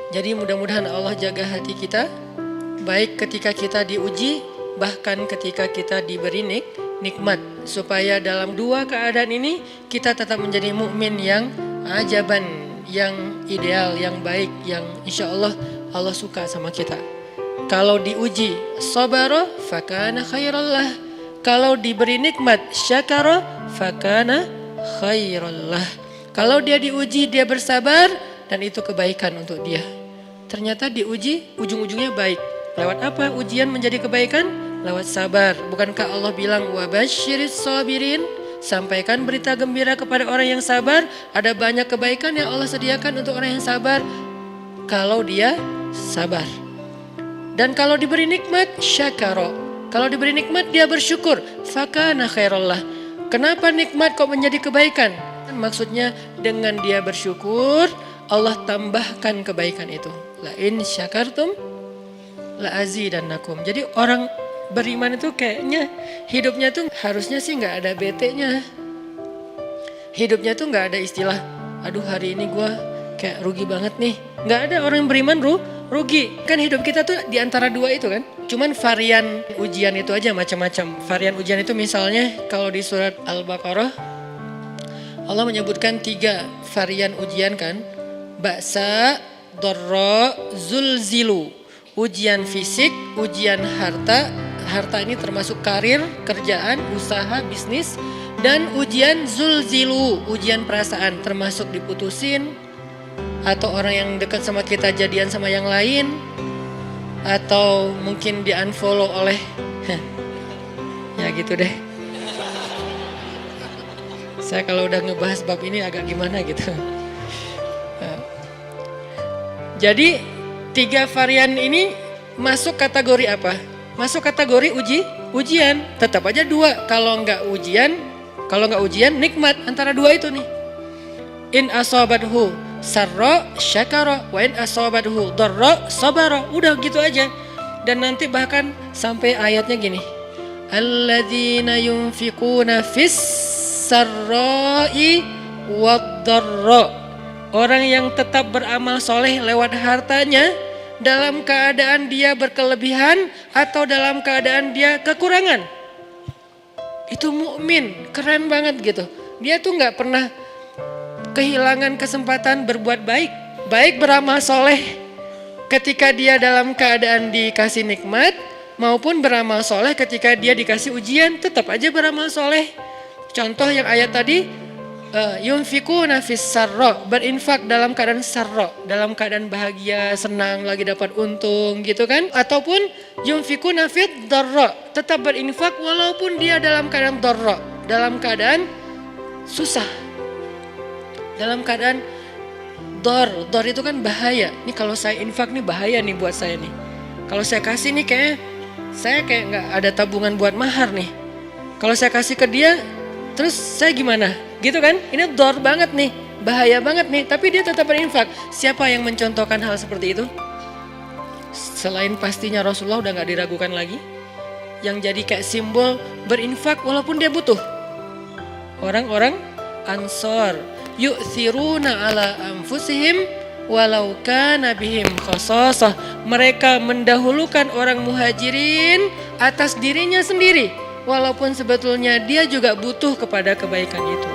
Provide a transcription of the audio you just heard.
Jadi mudah-mudahan Allah jaga hati kita, baik ketika kita diuji, bahkan ketika kita diberi nikmat, supaya dalam dua keadaan ini kita tetap menjadi mukmin yang ajaban, yang ideal, yang baik, yang insya Allah Allah suka sama kita. Kalau diuji sabara fakana khairallah, kalau diberi nikmat syakara fakana khairallah. Kalau dia diuji dia bersabar dan itu kebaikan untuk dia. Ternyata diuji ujung-ujungnya baik. Lewat apa ujian menjadi kebaikan? Lewat sabar. Bukankah Allah bilang wabasyiris sabirin? Sampaikan berita gembira kepada orang yang sabar. Ada banyak kebaikan yang Allah sediakan untuk orang yang sabar kalau dia sabar. Dan kalau diberi nikmat syakara. Kalau diberi nikmat dia bersyukur. Fakana khairallah. Kenapa nikmat kok menjadi kebaikan? Maksudnya dengan dia bersyukur Allah tambahkan kebaikan itu. La in syakartum la azidannakum. Jadi orang beriman itu kayaknya hidupnya tuh harusnya sih nggak ada bete-nya. Hidupnya tuh nggak ada istilah, aduh hari ini gue kayak rugi banget nih. Nggak ada orang yang beriman rugi. Kan hidup kita tuh di antara dua itu kan. Cuman varian ujian itu aja macam-macam. Varian ujian itu misalnya kalau di surat Al-Baqarah Allah menyebutkan 3 varian ujian kan. Ba'sa, dharra, zulzilu. Ujian fisik, ujian harta. Harta ini termasuk karir, kerjaan, usaha, bisnis. Dan ujian zulzilu, ujian perasaan termasuk diputusin. Atau orang yang dekat sama kita jadian sama yang lain. Atau mungkin di unfollow oleh ya gitu deh. Saya kalau udah ngebahas bab ini agak gimana gitu. Jadi 3 varian ini masuk kategori apa? Masuk kategori ujian. Tetap aja 2. Kalau nggak ujian nikmat, antara 2 itu nih. In asabathu sarra syakara wa in asabathu dharra sabara. Udah gitu aja. Dan nanti bahkan sampai ayatnya gini. Alladzina yunfiquna fis sarra'i wad dharra. Orang yang tetap beramal soleh lewat hartanya dalam keadaan dia berkelebihan atau dalam keadaan dia kekurangan. Itu mukmin, keren banget gitu. Dia tuh nggak pernah kehilangan kesempatan berbuat baik. Baik beramal soleh ketika dia dalam keadaan dikasih nikmat maupun beramal soleh ketika dia dikasih ujian, tetap aja beramal soleh. Contoh yang ayat tadi, yunfikuna fis sarra, berinfak dalam keadaan sarra, dalam keadaan bahagia, senang, lagi dapat untung gitu kan. Ataupun yunfikuna fid dharra, tetap berinfak walaupun dia dalam keadaan dharra, dalam keadaan susah. Dalam keadaan dor itu kan bahaya. Nih kalau saya infak nih bahaya nih buat saya nih. Kalau saya kasih nih saya kayak nggak ada tabungan buat mahar nih. Kalau saya kasih ke dia, terus saya gimana? Gitu kan? Ini dor banget nih, bahaya banget nih. Tapi dia tetap berinfak. Siapa yang mencontohkan hal seperti itu? Selain pastinya Rasulullah udah nggak diragukan lagi. Yang jadi kayak simbol berinfak walaupun dia butuh. Orang-orang Ansor, yu'thiruna ala anfusihim walau kana bihim khasasah. Mereka mendahulukan orang muhajirin atas dirinya sendiri. Walaupun sebetulnya dia juga butuh kepada kebaikan itu.